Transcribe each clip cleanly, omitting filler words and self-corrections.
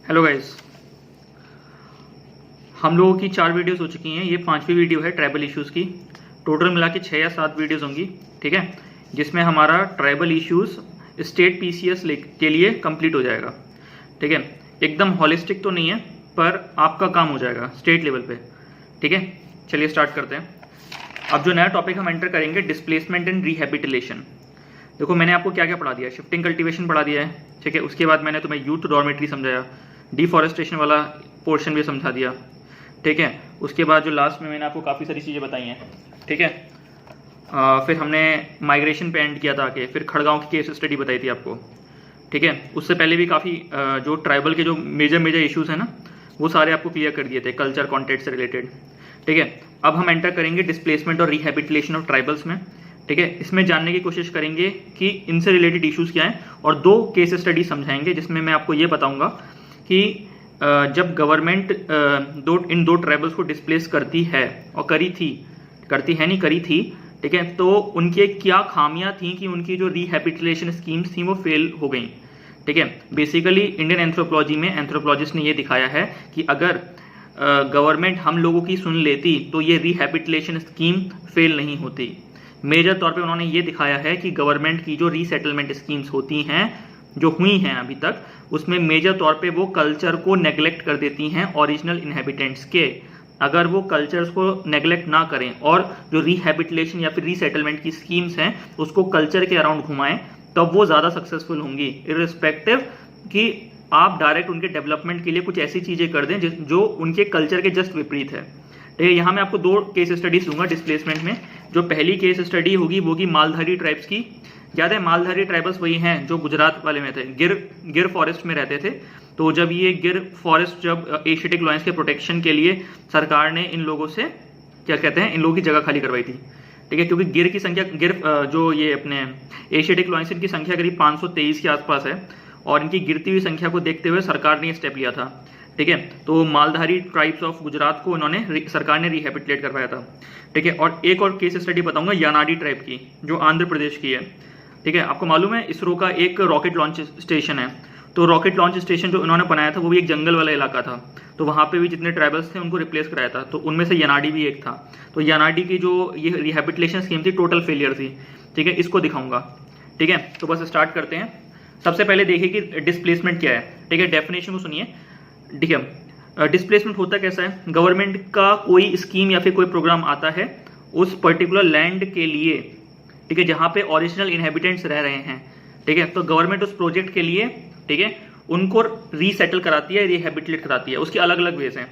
Hello guys, हम लोगों की 4 वीडियोस हो चुकी हैं। ये 5वीं वीडियो है ट्राइबल इश्यूज़ की। टोटल मिला के 6 या 7 वीडियोस होंगी, ठीक है, जिसमें हमारा ट्राइबल इश्यूज़ स्टेट पीसीएस के लिए कंप्लीट हो जाएगा, ठीक है। एकदम हॉलिस्टिक तो नहीं है, पर आपका काम हो जाएगा स्टेट लेवल पे, ठीक है। चलिए स्टार्ट करते हैं। अब जो नया टॉपिक हम एंटर करेंगे, डिस्प्लेसमेंट एंड रिहेबिलिटेशन। देखो, मैंने आपको क्या क्या पढ़ा दिया है। शिफ्टिंग कल्टीवेशन पढ़ा दिया है, ठीक है। उसके बाद मैंने तुम्हें यूथ डॉर्मेट्री समझाया, डिफॉरेस्टेशन वाला पोर्शन भी समझा दिया, ठीक है। उसके बाद जो लास्ट में मैंने आपको काफ़ी सारी चीज़ें बताई हैं, ठीक है। फिर हमने माइग्रेशन पे एंड किया था आके, फिर खड़गांव की केस स्टडी बताई थी आपको, ठीक है। उससे पहले भी काफ़ी जो ट्राइबल के जो मेजर इश्यूज़ हैं ना, वो सारे आपको क्लियर कर दिए थे कल्चर कॉन्टेक्स्ट से रिलेटेड, ठीक है। अब हम एंटर करेंगे डिस्प्लेसमेंट और रिहेबिलिटेशन ऑफ ट्राइबल्स में, ठीक है। इसमें जानने की कोशिश करेंगे कि इनसे रिलेटेड इश्यूज़ क्या हैं, और 2 केस स्टडी समझाएंगे जिसमें मैं आपको ये बताऊंगा कि जब गवर्नमेंट इन दो ट्राइबल्स को डिस्प्लेस करती है और करी थी, ठीक है, तो उनके क्या खामियां थी कि उनकी जो रिहेबिलिटेशन स्कीम्स थी वो फेल हो गई, ठीक है। बेसिकली इंडियन एंथ्रोपोलॉजी में एंथ्रोपोलॉजिस्ट ने ये दिखाया है कि अगर गवर्नमेंट हम लोगों की सुन लेती तो ये रिहेबिलिटेशन स्कीम फेल नहीं होती। मेजर तौर पे उन्होंने ये दिखाया है कि गवर्नमेंट की जो रीसेटलमेंट स्कीम्स होती हैं, जो हुई हैं अभी तक, उसमें मेजर तौर पे वो कल्चर को नेग्लेक्ट कर देती हैं ओरिजिनल इनहेबिटेंट्स के। अगर वो कल्चर्स को नेग्लेक्ट ना करें और जो रिहेबिलिटेशन या फिर रीसेटलमेंट की स्कीम्स हैं उसको कल्चर के अराउंड घुमाएं, तब वो ज़्यादा सक्सेसफुल होंगी, इर्रिस्पेक्टिव कि आप डायरेक्ट उनके डेवलपमेंट के लिए कुछ ऐसी चीज़ें कर दें जो उनके कल्चर के जस्ट विपरीत है, ठीक है। यहाँ मैं आपको 2 केस स्टडीज दूंगा डिस्प्लेसमेंट में। जो पहली केस स्टडी होगी वो होगी मालधारी ट्राइब्स की। याद है, मालधारी ट्राइबल्स वही हैं जो गुजरात वाले में थे, गिर फॉरेस्ट में रहते थे। तो जब ये गिर फॉरेस्ट, जब एशियाटिक लॉयंस के प्रोटेक्शन के लिए सरकार ने इन लोगों से क्या कहते हैं, इन लोगों की जगह खाली करवाई थी, ठीक है। क्योंकि गिर की संख्या, जो ये अपने एशियाटिक लॉयंस, इनकी संख्या करीब 523 के आसपास है, और इनकी गिरती हुई संख्या को देखते हुए सरकार ने स्टेप लिया था, ठीक है। तो मालधारी ट्राइब्स ऑफ गुजरात को इन्होंने सरकार ने रिहेबिलिटेट करवाया था, ठीक है। और एक और केस स्टडी बताऊंगा यानाडी ट्राइब की, जो आंध्र प्रदेश की है, ठीक है। आपको मालूम है इसरो का एक रॉकेट लॉन्च स्टेशन है, तो रॉकेट लॉन्च स्टेशन जो इन्होंने बनाया था वो भी एक जंगल वाला इलाका था, तो वहाँ पे भी जितने ट्राइबल्स थे उनको रिप्लेस कराया था, तो उनमें से यानाडी भी एक था। तो यानाडी की जो ये रिहेबिलिटेशन स्कीम थी टोटल फेलियर थी, ठीक है। इसको दिखाऊंगा, ठीक है। तो बस स्टार्ट करते हैं। सबसे पहले देखिए कि डिस्प्लेसमेंट क्या है, ठीक है। डेफिनेशन को सुनिए, ठीक है। डिस्प्लेसमेंट होता कैसा है, गवर्नमेंट का कोई स्कीम या फिर कोई प्रोग्राम आता है उस पर्टिकुलर लैंड के लिए, ठीक है, जहां पे ओरिजिनल इनहेबिटेंट्स रह रहे हैं, ठीक है। तो गवर्नमेंट उस प्रोजेक्ट के लिए, ठीक है, उनको रीसेटल कराती है, रिहेबिलिटेट कराती है। उसके अलग अलग वेज हैं,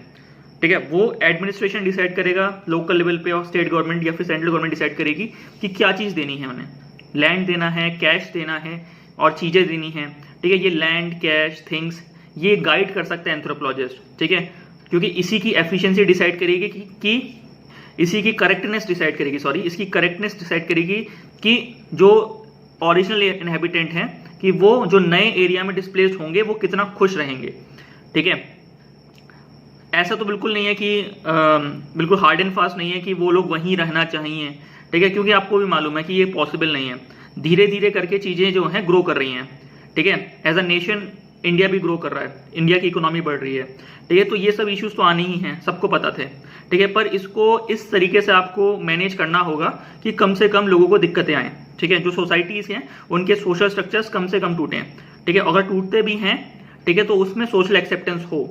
ठीक है। वो एडमिनिस्ट्रेशन डिसाइड करेगा लोकल लेवल पे, और स्टेट गवर्नमेंट या फिर सेंट्रल गवर्नमेंट डिसाइड करेगी कि क्या चीज देनी है उन्हें। लैंड देना है, कैश देना है, और चीजें देनी है, ठीक है। ये लैंड, कैश, थिंग्स, ये गाइड कर सकते हैं एंथ्रोपोलॉजिस्ट, ठीक है। क्योंकि इसी की एफिशिएंसी डिसाइड करेगी कि इसी की करेक्टनेस डिसाइड करेगी, इसकी करेक्टनेस डिसाइड करेगी कि जो ओरिजिनल इनहेबिटेंट हैं कि वो जो नए एरिया में डिस्प्लेस्ड होंगे वो कितना खुश रहेंगे, ठीक है। ऐसा तो बिल्कुल नहीं है कि बिल्कुल हार्ड एंड फास्ट नहीं है कि वो लोग वहीं रहना चाहिए, ठीक है, क्योंकि आपको भी मालूम है कि ये पॉसिबल नहीं है। धीरे धीरे करके चीजें जो हैं ग्रो कर रही हैं, ठीक है। एज अ नेशन इंडिया भी ग्रो कर रहा है, इंडिया की इकोनॉमी बढ़ रही है, ठीक है। तो ये सब इश्यूज तो आने ही हैं, सबको पता थे, ठीक है। पर इसको इस तरीके से आपको मैनेज करना होगा कि कम से कम लोगों को दिक्कतें आए, ठीक है। जो सोसाइटीज हैं उनके सोशल स्ट्रक्चर्स कम से कम टूटे, ठीक है। अगर टूटते भी हैं, ठीक है, तो उसमें सोशल एक्सेप्टेंस हो,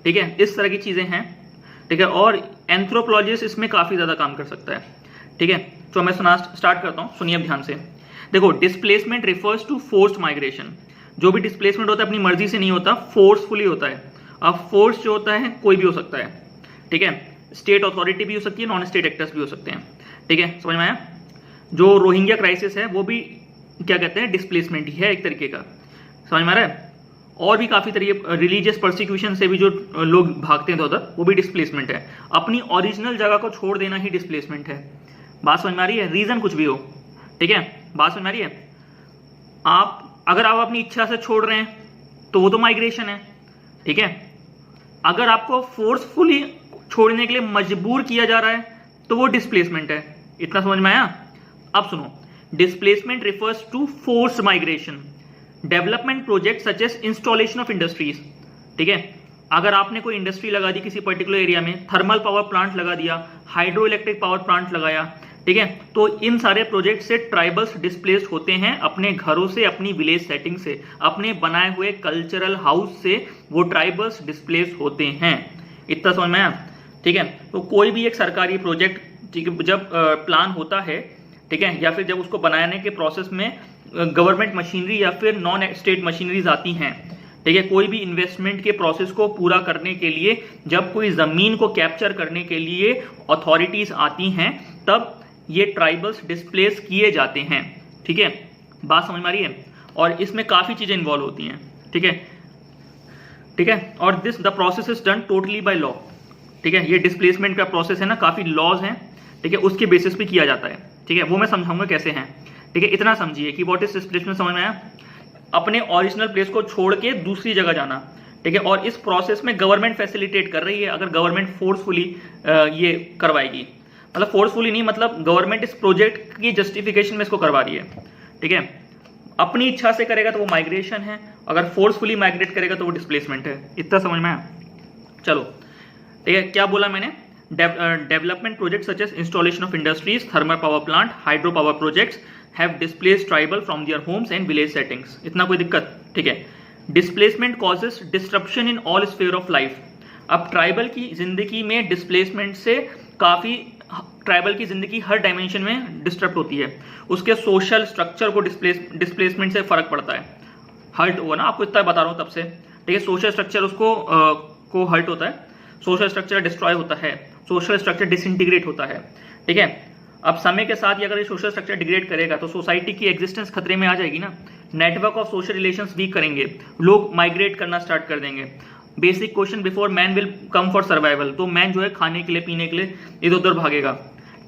ठीक है। इस तरह की चीजें हैं, ठीक है। और एंथ्रोपोलॉजिस्ट इसमें काफी ज्यादा काम कर सकता है, ठीक है। तो मैं स्टार्ट करता हूँ, सुनिए अब ध्यान से। देखो, displacement refers to forced migration. जो भी डिस्प्लेसमेंट होता है अपनी मर्जी से नहीं होता, फोर्सफुली होता है। अब फोर्स जो होता है कोई भी हो सकता है, ठीक है। स्टेट अथॉरिटी भी हो सकती है, नॉन स्टेट एक्टर्स भी हो सकते हैं, ठीक है। समझ में आया? जो रोहिंग्या क्राइसिस है वो भी क्या कहते हैं, डिस्प्लेसमेंट ही है एक तरीके का, समझ में आ रहा है। और भी काफी तरीके, रिलीजियस परसिक्यूशन से भी जो लोग भागते हैं उधर, वो भी डिस्प्लेसमेंट है। अपनी ओरिजिनल जगह को छोड़ देना ही डिस्प्लेसमेंट है। बात समझ में आ रही है? रीजन कुछ भी हो, ठीक है। बात समझ में आ रही है? अगर आप अपनी इच्छा से छोड़ रहे हैं तो वो तो माइग्रेशन है, ठीक है। अगर आपको फोर्सफुली छोड़ने के लिए मजबूर किया जा रहा है तो वो डिस्प्लेसमेंट है। इतना समझ में आया? अब सुनो, displacement refers to forced migration, development project such as installation of industries, ठीक है। अगर आपने कोई इंडस्ट्री लगा दी किसी पर्टिकुलर एरिया में, थर्मल पावर प्लांट लगा दिया, हाइड्रो इलेक्ट्रिक पावर प्लांट लगाया, ठीक है, तो इन सारे प्रोजेक्ट से ट्राइबल्स डिस्प्लेस्ड होते हैं अपने घरों से, अपनी विलेज सेटिंग से, अपने बनाए हुए कल्चरल हाउस से वो ट्राइबल्स डिस्प्लेस होते हैं। इतना समझ में आया, ठीक है। तो कोई भी एक सरकारी प्रोजेक्ट, ठीक है, जब प्लान होता है, ठीक है, या फिर जब उसको बनाने के प्रोसेस में गवर्नमेंट मशीनरी या फिर नॉन स्टेट मशीनरीज आती हैं, ठीक है, कोई भी इन्वेस्टमेंट के प्रोसेस को पूरा करने के लिए, जब कोई जमीन को कैप्चर करने के लिए अथॉरिटीज आती हैं, तब ये ट्राइबल्स डिस्प्लेस किए जाते हैं, ठीक है। बात समझ में आ रही है? और इसमें काफी चीजें इन्वॉल्व होती हैं, ठीक है, ठीक है। और this the process is done totally by law, ठीक है। ये डिस्प्लेसमेंट का प्रोसेस है ना, काफी लॉज हैं, ठीक है, उसके बेसिस पे किया जाता है, ठीक है। वो मैं समझाऊंगा कैसे हैं, ठीक है। इतना समझिए कि व्हाट इज डिस्प्लेसमेंट, समझ में आया? अपने ओरिजिनल प्लेस को छोड़ के दूसरी जगह जाना, ठीक है। और इस प्रोसेस में गवर्नमेंट फैसिलिटेट कर रही है, अगर गवर्नमेंट फोर्सफुली ये करवाएगी, मतलब फोर्सफुली नहीं, मतलब गवर्नमेंट इस प्रोजेक्ट की जस्टिफिकेशन में इसको करवा रही है, ठीक है। अपनी इच्छा से करेगा तो वो माइग्रेशन है, अगर फोर्सफुली माइग्रेट करेगा तो वो डिस्प्लेसमेंट है। इतना समझ में आया? चलो, ठीक है। क्या बोला मैंने? Development project such as installation of industries, thermal power plant, hydro power projects have displaced tribal from their homes and village settings. इतना कोई दिक्कत? ठीक है। Displacement causes disruption in all sphere of life. अब ट्राइबल की जिंदगी में displacement से काफी, ट्राइबल की जिंदगी हर डायमेंशन में डिस्टर्ब होती है, उसके सोशल स्ट्रक्चर को डिस्प्लेसमेंट से फर्क पड़ता है, हर्ट हुआ ना, आपको इतना बता रहा हूं तब से, ठीक है। सोशल स्ट्रक्चर उसको को हर्ट होता है, सोशल स्ट्रक्चर डिस्ट्रॉय होता है, सोशल स्ट्रक्चर डिसइंटीग्रेट होता है, ठीक है। अब समय के साथ ही अगर ये सोशल स्ट्रक्चर डिग्रेड करेगा तो सोसाइटी की एग्जिस्टेंस खतरे में आ जाएगी ना, network of social relations weak करेंगे, लोग माइग्रेट करना स्टार्ट कर देंगे। Basic question, before man will come for survival, तो मैन जो है खाने के लिए, पीने के लिए इधर उधर भागेगा,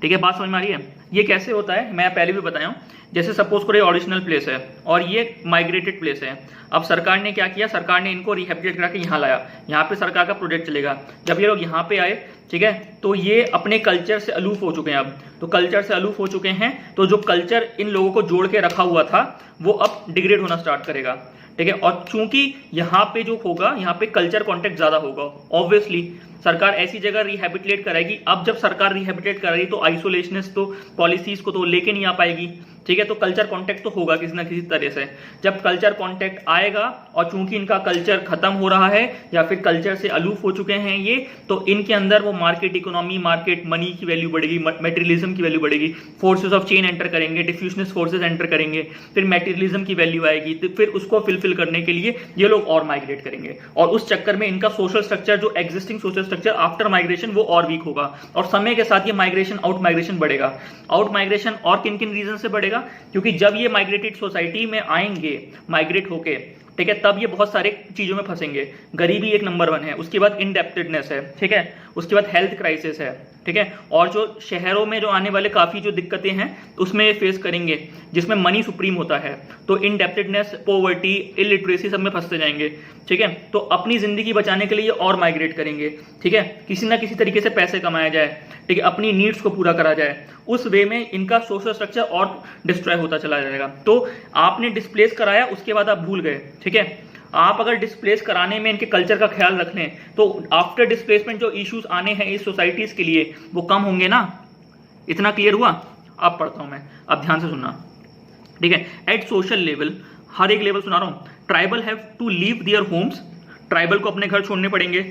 ठीक है। बात समझ में आ रही है? ये कैसे होता है मैं पहले भी बताया हूं। जैसे सपोज करो ये ओरिजिनल प्लेस है और ये माइग्रेटेड प्लेस है, अब सरकार ने क्या किया, सरकार ने इनको रिहेबिलिटेट करा के यहाँ लाया, यहाँ पे सरकार का प्रोजेक्ट चलेगा। जब ये लोग यहाँ पे आए, ठीक है, तो ये अपने कल्चर से अलूफ हो चुके हैं, अब तो कल्चर से अलूफ हो चुके हैं, तो जो कल्चर इन लोगों को जोड़ के रखा हुआ था वो अब डिग्रेड होना स्टार्ट करेगा, ठीक है। और चूंकि यहाँ पे जो होगा, यहाँ पे कल्चर कॉन्टेक्ट ज्यादा होगा, ऑब्वियसली सरकार ऐसी जगह रिहेबिलिटेट कराएगी। अब जब सरकार रिहेबिलिटेट कराएगी तो आइसोलेशनिस्ट तो पॉलिसीज को तो लेके नहीं आ पाएगी, ठीक है। तो कल्चर कॉन्टेक्ट तो होगा किसी ना किसी तरह से। जब कल्चर कॉन्टेक्ट आएगा और चूंकि इनका कल्चर खत्म हो रहा है या फिर कल्चर से अलूफ हो चुके हैं ये, तो इनके अंदर वो मार्केट इकोनॉमी, मार्केट मनी की वैल्यू बढ़ेगी, मटेरियलिज्म की वैल्यू बढ़ेगी, फोर्सेस ऑफ चेंज एंटर करेंगे, डिफ्यूजनिस्ट फोर्सेस एंटर करेंगे, फिर मटेरियलिज्म की वैल्यू आएगी, तो फिर उसको फिलफिल करने के लिए ये लोग और माइग्रेट करेंगे, और उस चक्कर में इनका सोशल स्ट्रक्चर, जो existing social structure after migration, वो और वीक होगा। और समय के साथ ये माइग्रेशन, आउट माइग्रेशन बढ़ेगा। आउट माइग्रेशन और किन किन रीजन से बढ़ेगा? क्योंकि जब ये माइग्रेटेड सोसाइटी में आएंगे, माइग्रेट होके, ठीक है, तब ये बहुत सारे चीजों में फंसेंगे। गरीबी एक नंबर 1 है, उसके बाद इंडेप्टेडनेस है, ठीक है, उसके बाद हेल्थ क्राइसिस है, ठीक है, और जो शहरों में जो आने वाले काफी जो दिक्कतें हैं उसमें ये फेस करेंगे, जिसमें मनी सुप्रीम होता है, तो इंडेप्टेडनेस, पॉवर्टी, इलिटरेसी सब में फंसते जाएंगे, ठीक है। तो अपनी जिंदगी बचाने के लिए और माइग्रेट करेंगे, ठीक है, किसी ना किसी तरीके से पैसे कमाया जाए, ठीक है, अपनी नीड्स को पूरा करा जाए, उस वे में इनका सोशल स्ट्रक्चर और डिस्ट्रॉय होता चला जाएगा। तो आपने डिस्प्लेस कराया, उसके बाद आप भूल गए, ठीक है। आप अगर डिस्प्लेस कराने में इनके कल्चर का ख्याल रख लें तो आफ्टर डिस्प्लेसमेंट जो इश्यूज आने हैं इस सोसाइटीज के लिए वो कम होंगे ना। इतना क्लियर हुआ? अब पढ़ता हूं मैं, अब ध्यान से सुनना, ठीक है। एट सोशल लेवल, हर एक लेवल सुना रहा हूं, tribal have to leave their homes, tribal को अपने घर छोड़ने पड़ेंगे,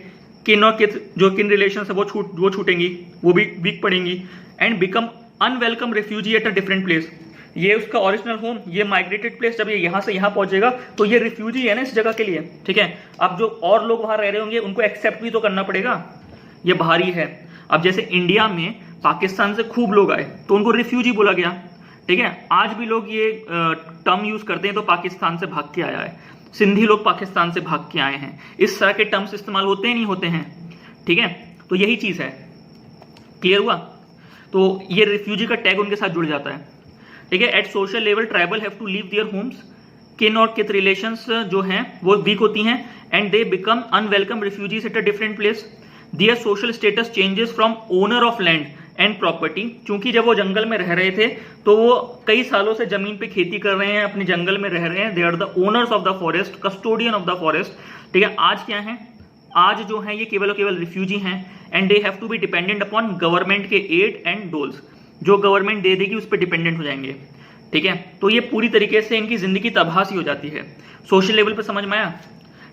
किन और किस जो किन रिलेशन है वो छूटेंगी, वो भी वीक पड़ेंगी, and become unwelcome refugee at a different place. ये उसका ओरिजिनल होम, ये माइग्रेटेड प्लेस, जब ये यहाँ से यहाँ पहुंचेगा तो ये रिफ्यूजी है ना इस जगह के लिए, ठीक है। अब जो और लोग वहां रह रहे होंगे उनको एक्सेप्ट भी तो करना पड़ेगा, ये बाहरी है। अब जैसे इंडिया में पाकिस्तान से खूब लोग आए तो उनको रिफ्यूजी बोला गया, ठीक है। आज भी लोग ये टर्म यूज करते हैं, तो पाकिस्तान से भाग के आया है, सिंधी लोग पाकिस्तान से भाग के आए हैं, इस तरह के टर्म्स इस्तेमाल होते हैं नहीं होते हैं, ठीक है। तो यही चीज है, क्लियर हुआ? तो ये रिफ्यूजी का टैग उनके साथ जुड़ जाता है, ठीक है। At social level tribal have to leave their homes, किन और कित रिलेशंस जो हैं वो वीक होती हैं, and they become unwelcome refugees at a different place. Their social status changes from owner of land and property, क्योंकि जब वो जंगल में रह रहे थे तो वो कई सालों से जमीन पे खेती कर रहे हैं, अपने जंगल में रह रहे हैं, they are the owners of the forest, custodian of the forest, ठीक है। आज क्या है, आज जो है ये केवल और केवल रिफ्यूजी हैं and they have to be dependent upon government के एड एंड डोल्स, जो गवर्नमेंट दे देगी उस पर डिपेंडेंट हो जाएंगे, ठीक है। तो ये पूरी तरीके से इनकी जिंदगी तबाह सी हो जाती है। सोशल लेवल पे समझ में आया,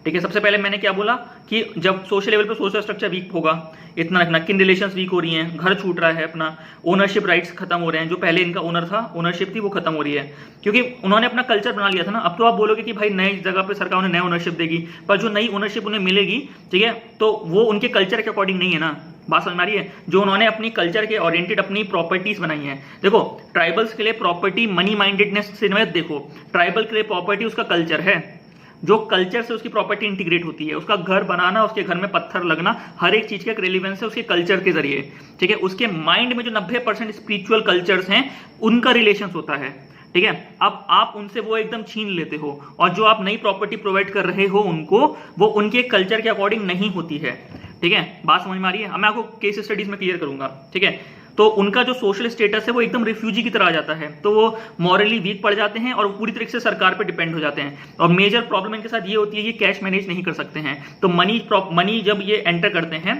ठीक है। सबसे पहले मैंने क्या बोला कि जब सोशल लेवल पे सोशल स्ट्रक्चर वीक होगा, इतना रखना, किन रिलेशंस वीक हो रही हैं, घर छूट रहा है अपना, ओनरशिप राइट्स खत्म हो रहे हैं, जो पहले इनका ओनर था, ओनरशिप थी वो खत्म हो रही है, क्योंकि उन्होंने अपना कल्चर बना लिया था ना। अब तो आप बोलोगे कि भाई नई जगह पे सरकार उन्हें नई ओनरशिप देगी, पर जो नई ओनरशिप उन्हें मिलेगी, ठीक है, तो वो उनके कल्चर के अकॉर्डिंग नहीं है ना। बात समझ में आ रही है? जो उन्होंने अपनी कल्चर के ओरिएंटेड अपनी प्रॉपर्टीज बनाई हैं। देखो ट्राइबल्स के लिए प्रॉपर्टी मनी माइंडेडनेस से मत देखो, ट्राइबल के लिए प्रॉपर्टी उसका कल्चर है, जो कल्चर से उसकी प्रॉपर्टी इंटीग्रेट होती है, उसका घर बनाना, उसके घर में पत्थर लगना, हर एक चीज का एक रेलिवेंस है उसके कल्चर के जरिए, ठीक है। उसके माइंड में जो 90% स्पिरिचुअल कल्चर्स हैं उनका रिलेशन होता है, ठीक है। अब आप उनसे वो एकदम छीन लेते हो, और जो आप नई प्रॉपर्टी प्रोवाइड कर रहे हो उनको, वो उनके कल्चर के अकॉर्डिंग नहीं होती है, ठीक है। बात समझ में आ रही है? अब मैं आपको केस स्टडीज में क्लियर करूंगा, ठीक है। तो उनका जो सोशल स्टेटस है वो एकदम रिफ्यूजी की तरह आ जाता है, तो वो मॉरली वीक पड़ जाते हैं और पूरी तरीके से सरकार पर डिपेंड हो जाते हैं। और मेजर प्रॉब्लम इनके साथ ये होती है, ये कैश मैनेज नहीं कर सकते हैं। तो मनी जब ये एंटर करते हैं,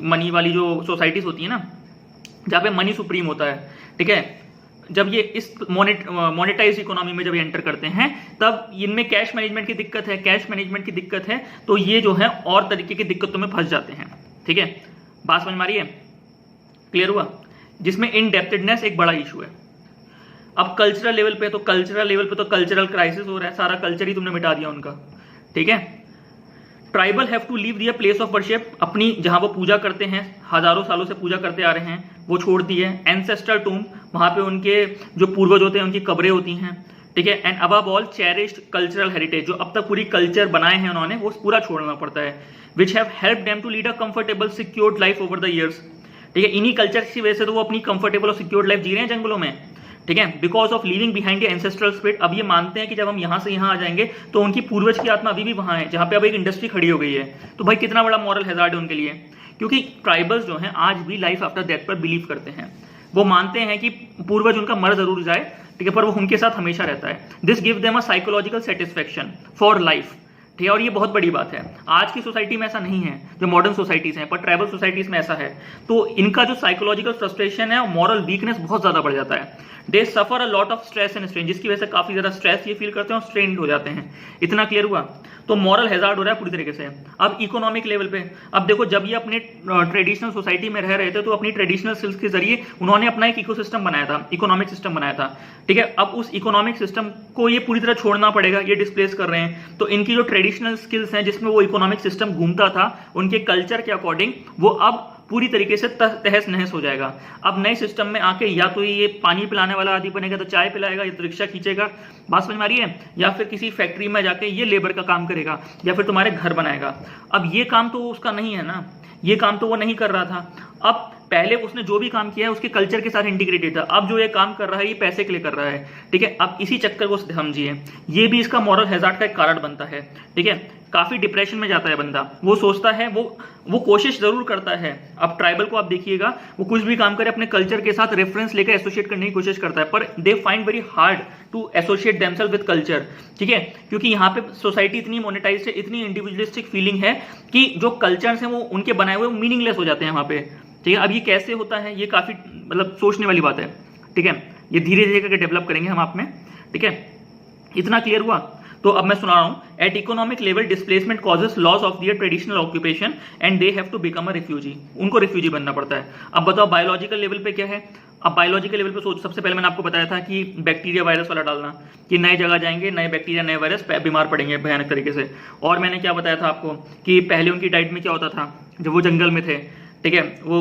मनी वाली जो सोसाइटीज होती है ना, जहाँ पे मनी सुप्रीम होता है, ठीक है, जब ये इस मोनेटाइज इकोनॉमी में जब ये एंटर करते हैं, तब इनमें कैश मैनेजमेंट की दिक्कत है, कैश मैनेजमेंट की दिक्कत है, तो ये जो है और तरीके की दिक्कतों में फंस जाते हैं, ठीक है। बात समझ में आ रही है? क्लियर हुआ? जिसमें इनडेप्टेडनेस एक बड़ा इशू है। अब कल्चरल लेवल पे, तो कल्चरल लेवल पे तो कल्चरल क्राइसिस हो रहा है, सारा कल्चर ही तुमने मिटा दिया उनका, ठीक है। Tribal have to leave their place of worship, अपनी जहां वो पूजा करते हैं, हजारों सालों से पूजा करते आ रहे हैं, वो छोड़ दी है। एंसेस्ट्रल टूम, वहां पे उनके जो पूर्वज होते हैं उनकी कब्रें होती हैं, ठीक है। And above all cherished cultural heritage, जो अब तक पूरी कल्चर बनाए हैं उन्होंने, वो पूरा छोड़ना पड़ता है। Which have help them to lead a comfortable secured life over the years, ठीक है। इन्हीं कल्चर की वजह से तो वो अपनी कंफर्टेबल और सिक्योर्ड लाइफ जी रहे हैं जंगलों में, ठीक है। Because of living behind the ancestral spirit, अब ये मानते हैं कि जब हम यहां से यहां आ जाएंगे तो उनकी पूर्वज की आत्मा अभी भी वहां है, जहां पे अब एक इंडस्ट्री खड़ी हो गई है। तो भाई कितना बड़ा मॉरल हैजार्ड है उनके लिए, क्योंकि ट्राइबल्स जो हैं आज भी लाइफ आफ्टर डेथ पर बिलीव करते हैं। वो मानते हैं कि पूर्वज उनका मर जरूर जाए, ठीक है, पर वो उनके साथ हमेशा रहता है। This give them a psychological satisfaction for life, ठीक है। और ये बहुत बड़ी बात है, आज की सोसाइटी में ऐसा नहीं है, जो मॉडर्न सोसाइटीज हैं, पर ट्राइबल सोसाइटीज में ऐसा है। तो इनका जो साइकोलॉजिकल फ्रस्ट्रेशन है और मॉरल वीकनेस बहुत ज्यादा बढ़ जाता है। They suffer a lot of stress and strain, जिसकी वजह से काफी ज्यादा स्ट्रेस ये फील करते हैं और स्ट्रेन्ड हो जाते हैं। इतना क्लियर हुआ? तो मॉरल हैजार्ड हो रहा है पूरी तरीके से। अब इकोनॉमिक लेवल पे, अब देखो जब ये अपने ट्रेडिशनल सोसाइटी में रह रहे थे, तो अपनी ट्रेडिशनल स्किल्स के जरिए उन्होंने अपना एक इकोसिस्टम बनाया था, इकोनॉमिक सिस्टम बनाया था, ठीक है। अब उस इकोनॉमिक सिस्टम को ये पूरी तरह छोड़ना पड़ेगा, ये डिस्प्लेस कर रहे हैं। तो इनकी जो ट्रेडिशनल स्किल्स हैं, जिसमें वो इकोनॉमिक सिस्टम घूमता था उनके कल्चर के अकॉर्डिंग, वो अब पूरी तरीके से तहस नहस हो जाएगा। अब नए सिस्टम में आके या तो ये पानी पिलाने वाला आदि बनेगा, तो चाय पिलाएगा, या तो रिक्शा खींचेगा, बात समझ में आ रही है, या फिर किसी फैक्ट्री में जाके ये लेबर का काम करेगा, या फिर तुम्हारे घर बनाएगा। अब ये काम तो उसका नहीं है ना, ये काम तो वो नहीं कर रहा था। अब पहले उसने जो भी काम किया है उसके कल्चर के साथ इंटीग्रेटेड था, अब जो ये काम कर रहा है ये पैसे के लिए कर रहा है, ठीक है। अब इसी चक्कर को समझिए, ये भी इसका मॉरल हैजार्ड का एक कारण बनता है, ठीक है। काफी डिप्रेशन में जाता है बंदा, वो सोचता है, वो कोशिश जरूर करता है। अब ट्राइबल को आप देखिएगा, वो कुछ भी काम करे अपने कल्चर के साथ रेफरेंस लेकर एसोसिएट करने की कोशिश करता है, पर they find very hard to associate themselves with culture, ठीक है। क्योंकि यहाँ पे सोसाइटी इतनी मोनेटाइज्ड है, इतनी इंडिविजुअलिस्टिक फीलिंग है कि जो कल्चर्स हैं वो उनके बनाए हुए मीनिंगलेस हो जाते हैं वहाँ पे, ठीक है। अब ये कैसे होता है, ये काफी मतलब सोचने वाली बात है, ठीक है। ये धीरे धीरे करके डेवलप करेंगे हम आप में, ठीक है। इतना क्लियर हुआ? तो अब मैं सुना रहा हूं, at economic level displacement causes loss of their traditional occupation and they have to become a refugee, उनको रिफ्यूजी बनना पड़ता है। अब बताओ बायोलॉजिकल लेवल पे क्या है। अब बायोलॉजिकल लेवल पे सोच, सबसे पहले मैंने आपको बताया था कि बैक्टीरिया वायरस वाला डालना, कि नए जगह जाएंगे, नए बैक्टीरिया नए वायरस बीमार पड़ेंगे भयानक तरीके से। और मैंने क्या बताया था आपको कि पहले उनकी डाइट में क्या होता था, जब वो जंगल में थे, ठीक है, वो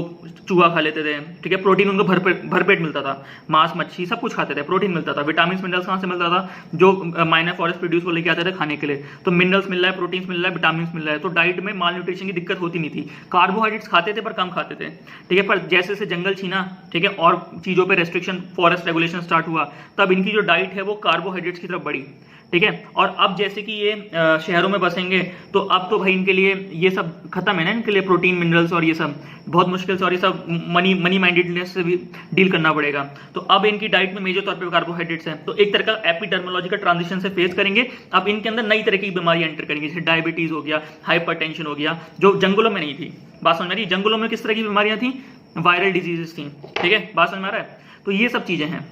चूहा खा लेते थे, ठीक है, प्रोटीन उनको भरपेट मिलता था, मांस मच्छी सब कुछ खाते थे, प्रोटीन मिलता था। विटामिन मिनरल्स कहाँ से मिलता था, जो माइनर फॉरेस्ट प्रोड्यूस वो लेके आते थे खाने के लिए। तो मिनरल्स मिल रहा है, प्रोटीन मिल रहा है, विटामिन मिल रहा है, तो डाइट में माल न्यूट्रिशन की दिक्कत होती नहीं थी। कार्बोहाइड्रेट्स खाते थे पर कम खाते थे, ठीक है। पर जैसे जैसे जंगल छीना, ठीक है, और चीजों पर रेस्ट्रिक्शन, फॉरेस्ट रेगुलेशन स्टार्ट हुआ, तब इनकी जो डाइट है वो कार्बोहाइड्रेट्स की तरफ बढ़ी, ठीक है। और अब जैसे कि ये शहरों में बसेंगे तो अब तो भाई इनके लिए ये सब खत्म है ना, इनके लिए प्रोटीन मिनरल्स और ये सब बहुत मुश्किल से, और ये सब मनी माइंडेडनेस से भी डील करना पड़ेगा। तो अब इनकी डाइट में मेजर तौर पे कार्बोहाइड्रेट्स हैं, तो एक तरह का एपिडर्मोलॉजी का ट्रांजिशन से फेस करेंगे। अब इनके अंदर नई तरह की बीमारियां एंटर करेंगी, जैसे डायबिटीज हो गया, हाइपरटेंशन हो गया, जो जंगलों में नहीं थी। बात समझ में आ रही है? जंगलों में किस तरह की बीमारियां थी? वायरल डिजीजेस थी। ठीक है, बात समझ में आ रहा है? तो ये सब चीजें हैं।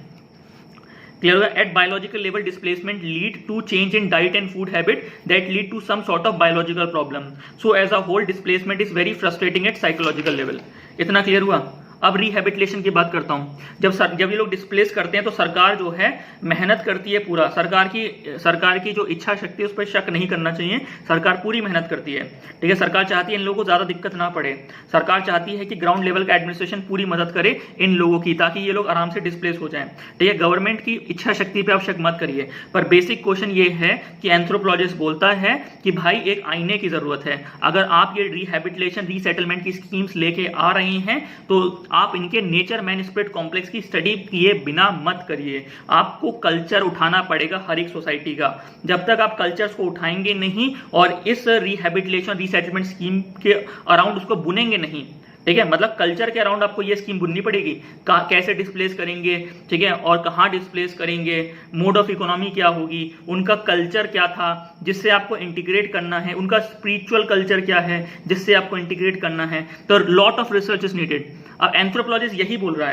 क्लियर होगा? At biological level displacement lead to change in diet and food habit that lead to some sort of biological problem. So as a whole displacement is very frustrating at psychological level. इतना clear हुआ? अब rehabilitation की बात करता हूं। जब ये लोग डिस्प्लेस करते हैं तो सरकार जो है मेहनत करती है पूरा, सरकार की जो इच्छा शक्ति है उस पर शक नहीं करना चाहिए, सरकार पूरी मेहनत करती है। ठीक है, सरकार चाहती है इन लोगों को ज्यादा दिक्कत ना पड़े, सरकार चाहती है कि ग्राउंड लेवल का एडमिनिस्ट्रेशन पूरी मदद करे इन लोगों की, ताकि ये लोग आराम से डिस्प्लेस हो जाएं। ठीक है, गवर्नमेंट की इच्छा शक्ति पे आप शक मत करिए, पर बेसिक क्वेश्चन ये है कि एंथ्रोपोलॉजिस्ट बोलता है कि भाई एक आईने की जरूरत है। अगर आप ये रिहेबिलिटेशन रीसेटलमेंट की स्कीम्स लेके आ रहे हैं तो आप इनके नेचर मैन स्पिरिट कॉम्प्लेक्स की स्टडी किए बिना मत करिए। आपको कल्चर उठाना पड़ेगा हर एक सोसाइटी का। जब तक आप कल्चर्स को उठाएंगे नहीं और इस रिहेबिलिटेशन रीसेटलमेंट स्कीम के अराउंड उसको बुनेंगे नहीं, ठीक है, मतलब कल्चर के अराउंड आपको ये स्कीम बुननी पड़ेगी, कैसे डिस्प्लेस करेंगे, ठीक है, और कहाँ डिस्प्लेस करेंगे, मोड ऑफ इकोनॉमी क्या होगी, उनका कल्चर क्या था जिससे आपको इंटीग्रेट करना है, उनका स्पिरिचुअल कल्चर क्या है जिससे आपको इंटीग्रेट करना है। तो lot of research is needed. अब एंथ्रोपोलॉजिस्ट यही बोल रहा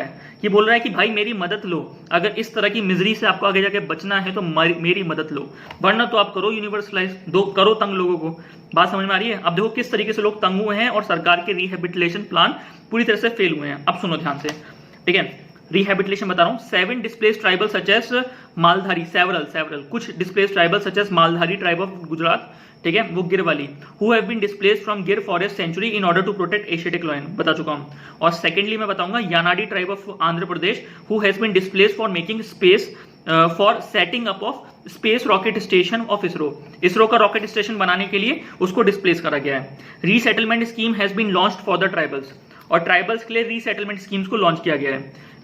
है कि भाई मेरी मदद लो, अगर इस तरह की मिजरी से आपको आगे जाके बचना है तो मेरी मदद लो, वरना तो आप करो यूनिवर्सलाइज, करो तंग लोगों को। बात समझ में आ रही है? अब देखो किस तरीके से लोग तंग हुए हैं और सरकार के रिहेबिलिटेशन प्लान पूरी तरह से फेल हुए हैं। अब सुनो ध्यान से, ठीक है, रिहेबिलिटेशन बता रहा हूं। 7 displaced tribal such as Maldhari, several कुछ displaced tribal such as Maldhari tribe of Gujarat, ठीक है, वो गिर वाली, who have been displaced from Gir forest sanctuary in order to protect Asiatic lion, बता चुका हूं। और सेकेंडली मैं बताऊंगा Yanadi tribe of Andhra Pradesh, who has been displaced for making space for setting up of space rocket station of ISRO का rocket station बनाने के लिए उसको डिस्प्लेस करा गया है। Resettlement scheme has been launched for the tribals, और ट्राइबल्स के लिए रीसेटलमेंट स्कीम्स को लॉन्च किया गया है।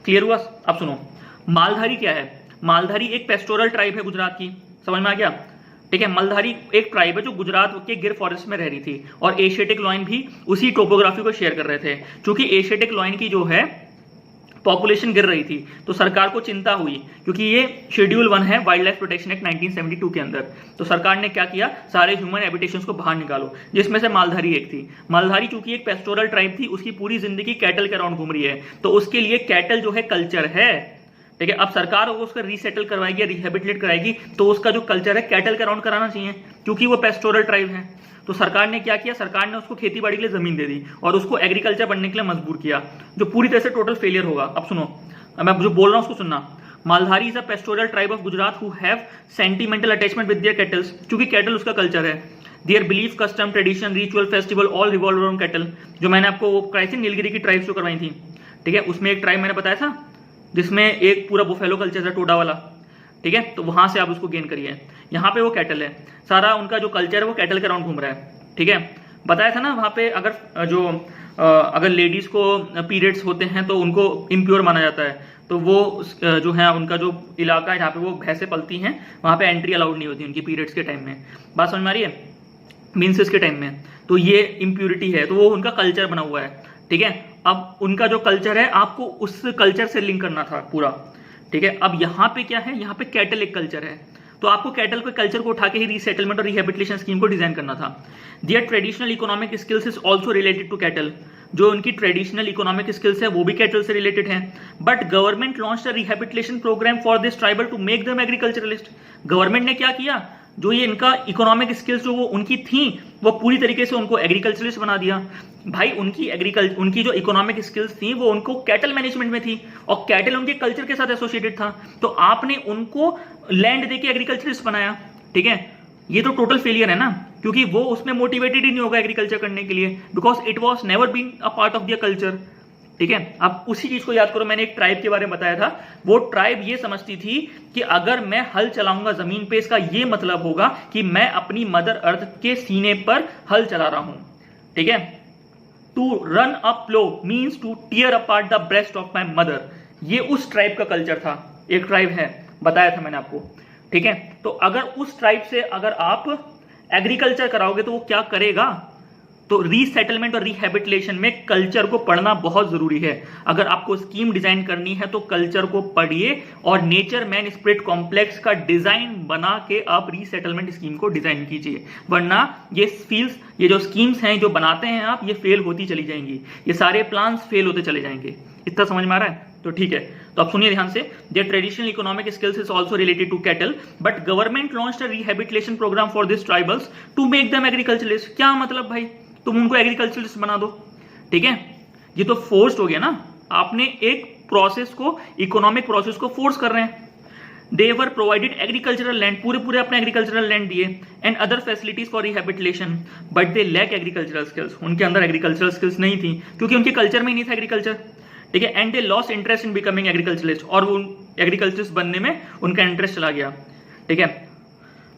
क्लियर हुआ? अब सुनो, मालधारी क्या है? मालधारी एक पेस्टोरल ट्राइब है गुजरात की, समझ में आ गया? ठीक है, मालधारी एक ट्राइब है जो गुजरात के गिर फॉरेस्ट में रह रही थी, और एशियाटिक लायन भी उसी टोपोग्राफी को शेयर कर रहे थे। क्योंकि एशियाटिक लायन की जो है पॉपुलेशन गिर रही थी तो सरकार को चिंता हुई, क्योंकि ये शेड्यूल 1 है वाइल्ड लाइफ प्रोटेक्शन एक्ट 1972 के अंदर। तो सरकार ने क्या किया, सारे ह्यूमन हैबिटेशंस को बाहर निकालो, जिसमें से मालधारी एक थी। मालधारी चूंकि एक पेस्टोरल ट्राइब थी, उसकी पूरी जिंदगी कैटल के अराउंड घूम रही है, तो उसके लिए कैटल जो है कल्चर है। ठीक है, अब सरकार उसका रीसेटल करवाएगी, रिहेबिलिटेट कराएगी, तो उसका जो कल्चर है कैटल के अराउंड कराना चाहिए, क्योंकि वो पेस्टोरल ट्राइब है। तो सरकार ने क्या किया, सरकार ने उसको खेती बाड़ी के लिए जमीन दे दी और उसको एग्रीकल्चर बनने के लिए मजबूर किया, जो पूरी तरह से टोटल फेलियर होगा। अब सुनो, मैं जो बोल रहा हूं उसको सुनना। Maldhari is a pastoral tribe of Gujarat who have sentimental attachment with their cattles, क्योंकि कैटल उसका कल्चर है। Their belief, custom, tradition, ritual, festival all revolve around cattle. जो मैंने आपको वो कराई थी नीलगिरी की ट्राइब्स जो करवाई थी, ठीक है, उसमें एक ट्राइब मैंने बताया था जिसमें एक पूरा बुफेलो कल्चर है, टोडा वाला, ठीक है, तो वहां से आप उसको गेन करिए। यहाँ पे वो कैटल है, सारा उनका जो कल्चर है वो कैटल के अराउंड घूम रहा है। ठीक है, बताया था ना वहां पे अगर लेडीज को पीरियड्स होते हैं तो उनको इम्प्योर माना जाता है, तो वो जो है उनका जो इलाका है जहाँ पे वो भैंसें पलती हैं वहां पे एंट्री अलाउड नहीं होती उनकी पीरियड्स के टाइम में। बात समझ में आ रही है? मेंसेस के टाइम में, तो ये इम्प्योरिटी है, तो वो उनका कल्चर बना हुआ है। ठीक है, अब उनका जो कल्चर है आपको उस कल्चर से लिंक करना था पूरा। ठीक है, अब यहाँ पे क्या है, यहाँ पे कैटल एक कल्चर है, तो आपको कैटल के कल्चर को उठा के ही रीसेटलमेंट और रिहेबिलिटेशन स्कीम को डिजाइन करना था। Their traditional economic skills is also related to cattle, जो उनकी ट्रेडिशनल इकोनॉमिक स्किल्स है वो भी कैटल से रिलेटेड है। But government launched a rehabilitation program for this tribal to make them agriculturalist. Government ने क्या किया, जो ये इनका इकोनॉमिक स्किल्स जो वो उनकी थी वो पूरी तरीके से उनको एग्रीकल्चरलिस्ट बना दिया। भाई उनकी जो इकोनॉमिक स्किल्स थी वो उनको कैटल मैनेजमेंट में थी, और कैटल उनके कल्चर के साथ एसोसिएटेड था, तो आपने उनको लैंड देके एग्रीकल्चरिस्ट बनाया। ठीक है, ये तो टोटल फेलियर है ना, क्योंकि वो उसमें मोटिवेटेड ही नहीं होगा एग्रीकल्चर करने के लिए, because it was never been a part of their culture. ठीक है, आप उसी चीज को याद करो, मैंने एक ट्राइब के बारे में बताया था, वो ट्राइब ये समझती थी कि अगर मैं हल चलाऊंगा जमीन पे, इसका ये मतलब होगा कि मैं अपनी मदर अर्थ के सीने पर हल चला रहा हूं। ठीक है, to run a plough means to tear apart the breast of my mother, ये उस ट्राइब का कल्चर था। एक ट्राइब है, बताया था मैंने आपको। ठीक है। तो अगर उस ट्राइब से अगर आप एग्रीकल्चर कराओगे तो वो क्या करेगा, तो रीसेटलमेंट और रिहैबिलिटेशन में कल्चर को पढ़ना बहुत जरूरी है। अगर आपको स्कीम डिजाइन करनी है तो कल्चर को पढ़िए और नेचर मैन स्पिरिट कॉम्प्लेक्स का डिजाइन बना के आप रीसेटलमेंट स्कीम को डिजाइन कीजिए, वरना ये जो स्कीम्स हैं जो बनाते हैं आप, ये फेल होती चली जाएंगी, ये सारे प्लान्स फेल होते चले जाएंगे। इतना समझ में आ रहा है? तो ठीक है, तो आप सुनिए ध्यान से। Their traditional economic skills is also related to cattle but government launched a rehabilitation program for this tribals to make them agriculturalist. क्या मतलब भाई, तुम उनको एग्रीकल्चरलिस्ट बना दो, ठीक है। ये तो फोर्स्ड हो गया ना, आपने एक प्रोसेस को, इकोनॉमिक प्रोसेस को फोर्स कर रहे हैं। They were provided agricultural land, पूरे अपने एग्रीकल्चरल लैंड दिए, and other facilities for rehabilitation but they lack agricultural skills. उनके अंदर एग्रीकल्चरल स्किल्स नहीं थी क्योंकि उनके कल्चर में ही नहीं था एग्रीकल्चर, ठीक है। And they lost interest in becoming agriculturalist, और वो एग्रीकल्चरिस्ट बनने में उनका इंटरेस्ट चला गया, ठीक है।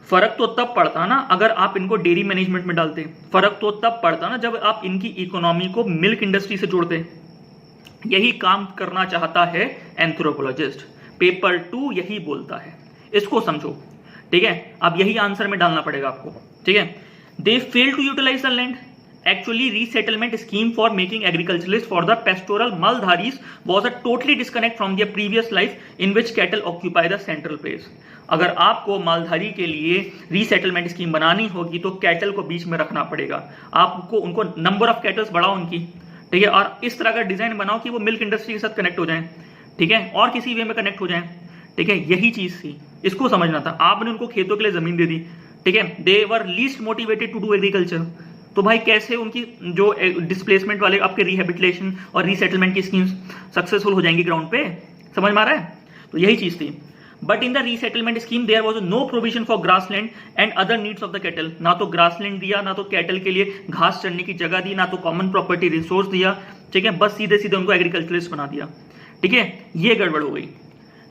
फर्क तो तब पड़ता ना अगर आप इनको डेयरी मैनेजमेंट में डालते, फर्क तो तब पड़ता ना जब आप इनकी इकोनॉमी को मिल्क इंडस्ट्री से जोड़ते। यही काम करना चाहता है एंथ्रोपोलॉजिस्ट, पेपर 2 यही बोलता है, इसको समझो, ठीक है। अब यही आंसर में डालना पड़ेगा आपको, ठीक है। They fail to utilise the land, actually resettlement scheme for making agriculturalists for the pastoral Maldharis was a totally disconnect from their previous life in which cattle occupy the central place। अगर आपको मालधारी के लिए resettlement scheme बनानी होगी तो cattle को बीच में रखना पड़ेगा, आपको उनको नंबर ऑफ कैटल्स बढ़ाओ उनकी, ठीक है, और इस तरह का डिजाइन बनाओ कि वो मिल्क इंडस्ट्री के साथ कनेक्ट हो जाए, ठीक है, और किसी वे में कनेक्ट हो जाए, ठीक है। यही चीज थी, इसको समझना था। आपने उनको खेतों के लिए जमीन दे दी, ठीक है, they were least motivated to do agriculture, तो भाई कैसे उनकी जो डिस्प्लेसमेंट वाले आपके रिहैबिलिटेशन और रीसेटलमेंट की स्कीम्स सक्सेसफुल हो जाएंगी ग्राउंड पे, समझ में आ रहा है? तो यही चीज थी। But in the resettlement scheme there was no provision for grassland and other needs of the cattle. ना तो ग्रासलैंड दिया, ना तो कैटल के लिए घास चढ़ने की जगह दी, ना तो कॉमन प्रॉपर्टी रिसोर्स दिया, ठीक है, बस सीधे सीधे उनको एग्रीकल्चरिस्ट बना दिया, ठीक है। ये गड़बड़ हो गई।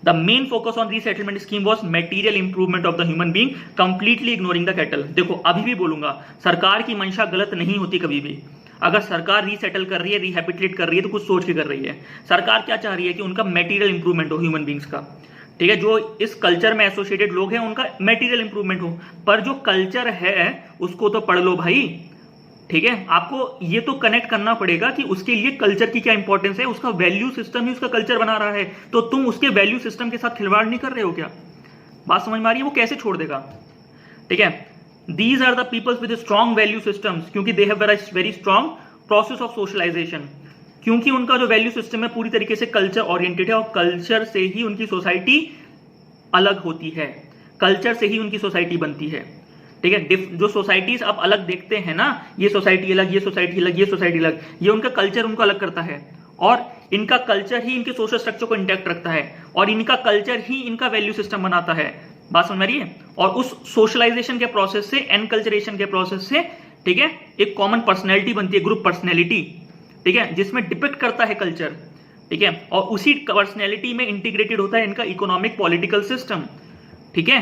The main focus on resettlement scheme was material improvement of the human being, completely ignoring the cattle। देखो अभी भी बोलूंगा, सरकार की मंशा गलत नहीं होती कभी भी। अगर सरकार रीसेटल कर रही है, रिहैबिलिटेट कर रही है तो कुछ सोच के कर रही है। सरकार क्या चाह रही है कि उनका मेटीरियल इंप्रूवमेंट हो ह्यूमन बींग्स का, ठीक है, जो इस कल्चर में एसोसिएटेड लोग हैं उनका मेटीरियल इंप्रूवमेंट हो। पर जो कल्चर है उसको तो पढ़ लो भाई, ठीक है। आपको ये तो कनेक्ट करना पड़ेगा कि उसके लिए कल्चर की क्या इंपॉर्टेंस है, उसका वैल्यू सिस्टम ही उसका कल्चर बना रहा है, तो तुम उसके वैल्यू सिस्टम के साथ खिलवाड़ नहीं कर रहे हो क्या? बात समझ में आ रही है? वो कैसे छोड़ देगा, ठीक है। These are the peoples with strong value systems, क्योंकि they have very strong process of socialisation, क्योंकि उनका जो वैल्यू सिस्टम है पूरी तरीके से कल्चर ओरिएंटेड है, और कल्चर से ही उनकी सोसाइटी अलग होती है, कल्चर से ही उनकी सोसाइटी बनती है, ठीक है। जो सोसाइटीज आप अलग देखते हैं ना, ये सोसाइटी अलग, ये सोसाइटी अलग, ये सोसाइटी अलग, ये उनका कल्चर उनको अलग करता है, और इनका कल्चर ही इनके सोशल स्ट्रक्चर को इंटैक्ट रखता है, और इनका कल्चर ही इनका वैल्यू सिस्टम बनाता है। बात समझ रही है? और उस सोशलाइजेशन के प्रोसेस से, एनकल्चरेशन के प्रोसेस से, ठीक है, एक कॉमन पर्सनैलिटी बनती है, ग्रुप पर्सनैलिटी, ठीक है, जिसमें डिपिक्ट करता है कल्चर, ठीक है, और उसी पर्सनैलिटी में इंटीग्रेटेड होता है इनका इकोनॉमिक पॉलिटिकल सिस्टम, ठीक है।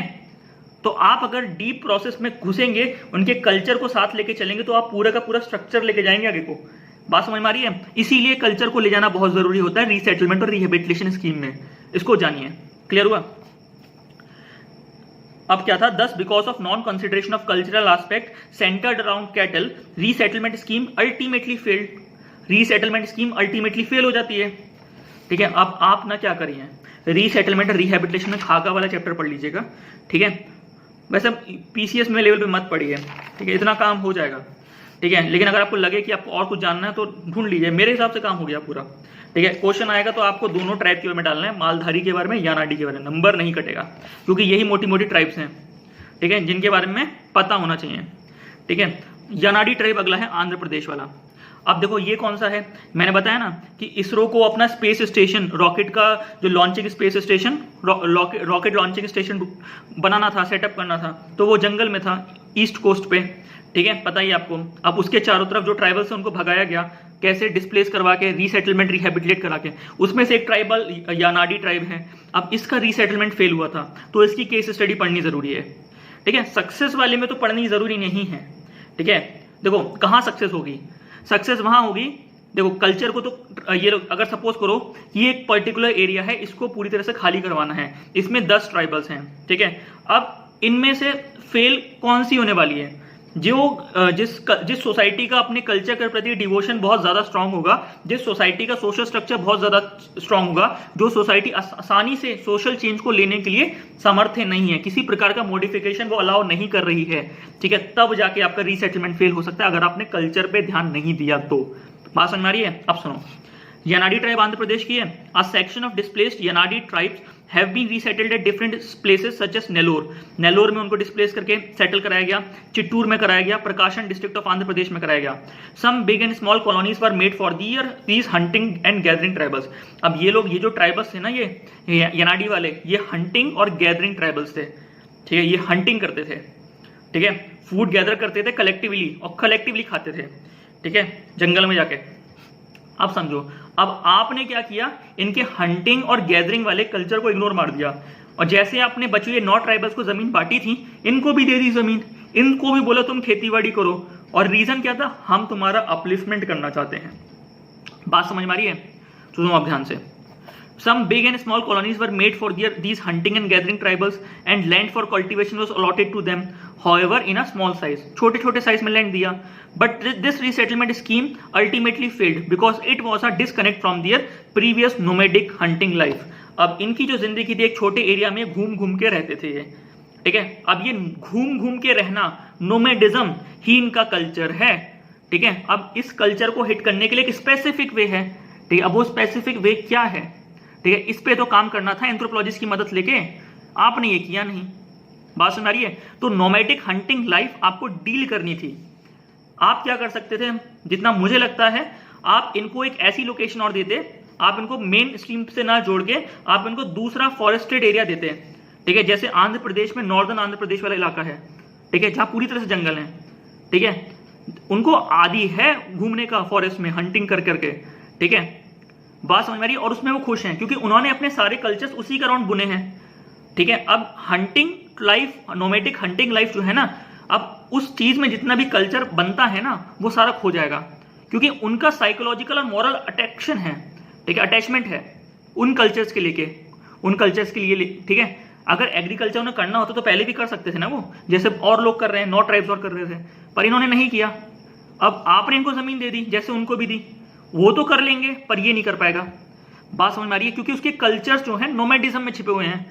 तो आप अगर डीप प्रोसेस में घुसेंगे, उनके कल्चर को साथ लेके चलेंगे, तो आप पूरा का पूरा स्ट्रक्चर लेके जाएंगे आगे को। बात समझ में आ रही है? इसीलिए कल्चर को ले जाना बहुत जरूरी होता है रीसेटलमेंट और रिहैबिलिटेशन स्कीम में, इसको जानिए। क्लियर हुआ? अब क्या था? 10 because of non consideration of cultural aspect centred around cattle resettlement scheme ultimately failed. Resettlement scheme ultimately fail हो जाती है, ठीक है। अब आप ना क्या करिए, रीसेटलमेंट और रिहैबिलिटेशन में खाका वाला चैप्टर पढ़ लीजिएगा, ठीक है। वैसे पीसीएस में लेवल पे मत पढ़िए, ठीक है, इतना काम हो जाएगा, ठीक है। लेकिन अगर आपको लगे कि आपको और कुछ जानना है तो ढूंढ लीजिए, मेरे हिसाब से काम हो गया पूरा, ठीक है। क्वेश्चन आएगा तो आपको दोनों ट्राइब के बारे में डालना है, मालधारी के बारे में, यानाडी के बारे में, नंबर नहीं कटेगा, क्योंकि यही मोटी मोटी ट्राइब्स हैं, ठीक है, जिनके बारे में पता होना चाहिए, ठीक है। यानाडी ट्राइब अगला है, आंध्र प्रदेश वाला। अब देखो ये कौन सा है, मैंने बताया ना कि इसरो को अपना स्पेस स्टेशन, रॉकेट का जो launching space station, rocket launching station बनाना था, सेटअप करना था, तो वो जंगल में था, ईस्ट कोस्ट पे, ठीक है, पता ही आपको। अब उसके चारों तरफ जो ट्राइबल से उनको भगाया गया, कैसे डिस्प्लेस करवा के, रीसेटलमेंट रिहैबिलिटेट करा के, उसमें से एक ट्राइबल यानाडी ट्राइब है। अब इसका रीसेटलमेंट फेल हुआ था, तो इसकी केस स्टडी पढ़नी जरूरी है, ठीक है। सक्सेस वाले में तो पढ़नी जरूरी नहीं है, ठीक है। देखो कहाँ सक्सेस होगी, सक्सेस वहां होगी, देखो कल्चर को तो ये अगर सपोज करो कि एक पर्टिकुलर एरिया है, इसको पूरी तरह से खाली करवाना है, इसमें 10 ट्राइबल्स हैं, ठीक है। अब इनमें से फेल कौन सी होने वाली है? जिस सोसाइटी का अपने कल्चर के प्रति डिवोशन बहुत ज्यादा स्ट्रांग होगा, जिस सोसाइटी का सोशल स्ट्रक्चर बहुत ज्यादा स्ट्रांग होगा, जो सोसाइटी आसानी से सोशल चेंज को लेने के लिए समर्थ नहीं है, किसी प्रकार का मॉडिफिकेशन वो अलाउ नहीं कर रही है, ठीक है, तब जाके आपका रीसेटलमेंट फेल हो सकता है अगर आपने कल्चर पे ध्यान नहीं दिया तो। बात समझ में आ रही है? अब सुनो, यनाडी ट्राइब आंध्र प्रदेश की है। A section of displaced Yanadi tribes have been resettled at different places such as Nellore. Nellore में उनको डिस्प्लेस करके सेटल कराया गया, चित्तूर में कराया गया, प्रकाशन डिस्ट्रिक्ट ऑफ आंध्र प्रदेश में कराया गया। Some big and small colonies were made for these hunting and gathering tribals. अब ये लोग, ये जो ट्राइबल्स थे ना, ये यनाडी वाले, ये हंटिंग और गैदरिंग ट्राइबल्स थे, ठीक है। ये हंटिंग करते थे, ठीक है, फूड गैदर करते थे कलेक्टिवली और कलेक्टिवली खाते थे, ठीक है, जंगल में जाके। अब समझो, अब आपने क्या किया, इनके हंटिंग और गैदरिंग वाले कल्चर को इग्नोर मार दिया, और जैसे आपने बची हुए 9 ट्राइबल्स को जमीन बांटी थी, इनको भी दे दी जमीन, इनको भी बोला तुम खेतीबाड़ी करो, और रीजन क्या था, हम तुम्हारा अपलिफ्टमेंट करना चाहते हैं। बात समझ में आ रही है? सुनो आप ध्यान से। Some big and small colonies were made for these hunting and gathering tribals, and land for cultivation was allotted to them. However, in a small size, छोटे छोटे साइज में लैंड दिया, but this resettlement scheme ultimately failed because it was a disconnect from their previous nomadic hunting life. अब इनकी जो जिंदगी थी, एक छोटे एरिया में घूम घूम के रहते थे ये, ठीक है। अब ये घूम घूम के रहना, नोमेडिज्म ही इनका कल्चर है, ठीक है। अब इस कल्चर को हिट करने के लिए एक स्पेसिफिक वे है, ठीक है। अब वो स्पेसिफिक वे क्या है, ठीक है, इस पे तो काम करना था एंथ्रोपोलॉजिस्ट की मदद लेके, आपने ये किया नहीं। बात सुन रही है? तो नोमैडिक हंटिंग लाइफ आपको डील करनी थी। आप क्या कर सकते थे, जितना मुझे लगता है, आप इनको एक ऐसी लोकेशन और देते, आप इनको मेन स्ट्रीम से ना जोड़ के आप इनको दूसरा फॉरेस्टेड एरिया देते, ठीक है। जैसे आंध्र प्रदेश में नॉर्दर्न आंध्र प्रदेश वाला इलाका है, ठीक है, जहां पूरी तरह से जंगल है, ठीक है, उनको आदि है घूमने का फॉरेस्ट में हंटिंग कर करके, ठीक है। बात समझ में आ रही है? और उसमें वो खुश हैं क्योंकि उन्होंने अपने सारे कल्चर्स उसी के अराउंड बुने हैं, ठीक है। अब hunting life, nomadic hunting life जो है ना, अब उस चीज में जितना भी कल्चर बनता है ना, वो सारा खो जाएगा, क्योंकि उनका साइकोलॉजिकल और मॉरल अट्रैक्शन है, ठीक है, अटैचमेंट है उन कल्चर्स के लेके, उन कल्चर्स के लिए, ठीक है। अगर एग्रीकल्चर उन्हें करना होता तो पहले भी कर सकते थे ना वो, जैसे और लोग कर रहे हैं, 9 ट्राइब्स और कर रहे थे, पर इन्होंने नहीं किया। अब आपने इनको जमीन दे दी, जैसे उनको भी दी, वो तो कर लेंगे पर ये नहीं कर पाएगा। बात समझ में आ रही है? क्योंकि उसके कल्चर्स जो हैं नोमैडिज्म में छिपे हुए हैं,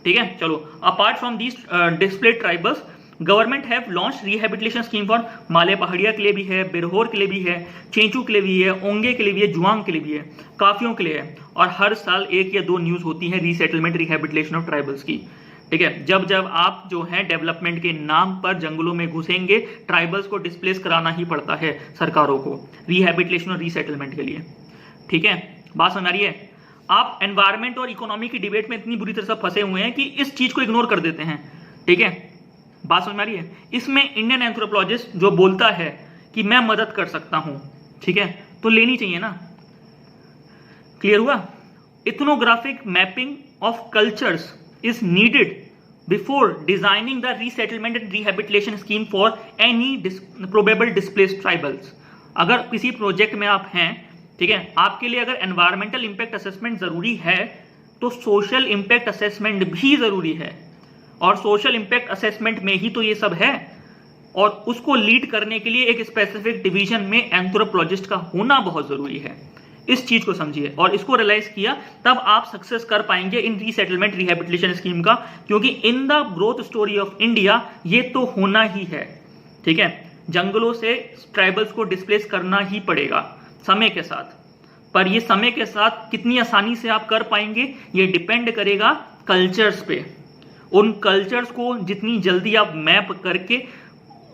ठीक है। चलो, apart from these displaced tribals, government have launch rehabilitation scheme for Male Pahariya के लिए भी है, बिरहोर के लिए भी है, चेंचू के लिए भी है, ओंगे के लिए भी है, जुआंग के लिए भी है, काफियों के लिए है, और हर साल 1 या 2 न्यूज होती है रीसेटलमेंट रिहेबिलिटेशन ऑफ ट्राइबल्स की, ठीक है। जब जब आप जो है डेवलपमेंट के नाम पर जंगलों में घुसेंगे, ट्राइबल्स को डिस्प्लेस कराना ही पड़ता है सरकारों को रिहेबिलिटेशन और रीसेटलमेंट के लिए, ठीक है। बात समझ आ रही है? आप एनवायरमेंट और इकोनॉमी की डिबेट में इतनी बुरी तरह से फंसे हुए हैं कि इस चीज को इग्नोर कर देते हैं, ठीक है। बात समझ में आ रही है? इसमें इंडियन एंथ्रोपोलॉजिस्ट जो बोलता है कि मैं मदद कर सकता हूं, ठीक है, तो लेनी चाहिए ना। क्लियर हुआ? Ethnographic mapping of cultures is needed before designing the resettlement and rehabilitation scheme for any probable displaced tribals. अगर किसी प्रोजेक्ट में आप हैं, ठीक है, आपके लिए अगर एनवायरमेंटल इंपैक्ट असेसमेंट जरूरी है तो सोशल इंपैक्ट असेसमेंट भी जरूरी है, और सोशल इंपैक्ट असेसमेंट में ही तो ये सब है, और उसको लीड करने के लिए एक स्पेसिफिक डिवीजन में एंथ्रोपोलॉजिस्ट का होना बहुत जरूरी है। इस चीज को समझिए और इसको रियलाइज किया, तब आप सक्सेस कर पाएंगे इन रीसेटलमेंट रिहेबिलिटेशन स्कीम का, क्योंकि in the growth story of India ये तो होना ही है, ठीक है। जंगलों से ट्राइबल्स को डिस्प्लेस करना ही पड़ेगा समय के साथ, पर ये समय के साथ कितनी आसानी से आप कर पाएंगे ये डिपेंड करेगा कल्चर्स पे। उन कल्चर्स को जितनी जल्दी आप मैप करके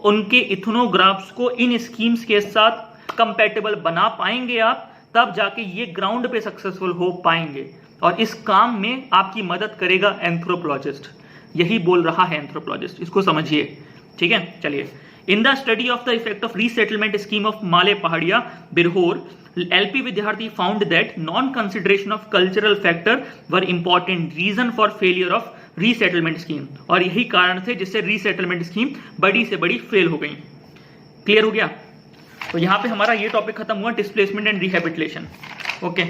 उनके इथनोग्राफ्स को इन स्कीम्स के साथ कंपैटिबल बना पाएंगे आप, तब जाके ये ग्राउंड पे सक्सेसफुल हो पाएंगे, और इस काम में आपकी मदद करेगा एंथ्रोपोलॉजिस्ट। यही बोल रहा है एंथ्रोपोलॉजिस्ट, इसको समझिए, ठीक है। चलिए, in the study of the effect of resettlement scheme of Male Pahariya Birhor, L P Vidyarthi found that non consideration of cultural factor were important reason for failure of resettlement scheme, और यही कारण थे जिससे रीसेटलमेंट स्कीम बड़ी से बड़ी फेल हो गई। क्लियर हो गया? तो यहां पे हमारा ये टॉपिक खत्म हुआ, डिस्प्लेसमेंट एंड रिहेबिलिटेशन। ओके।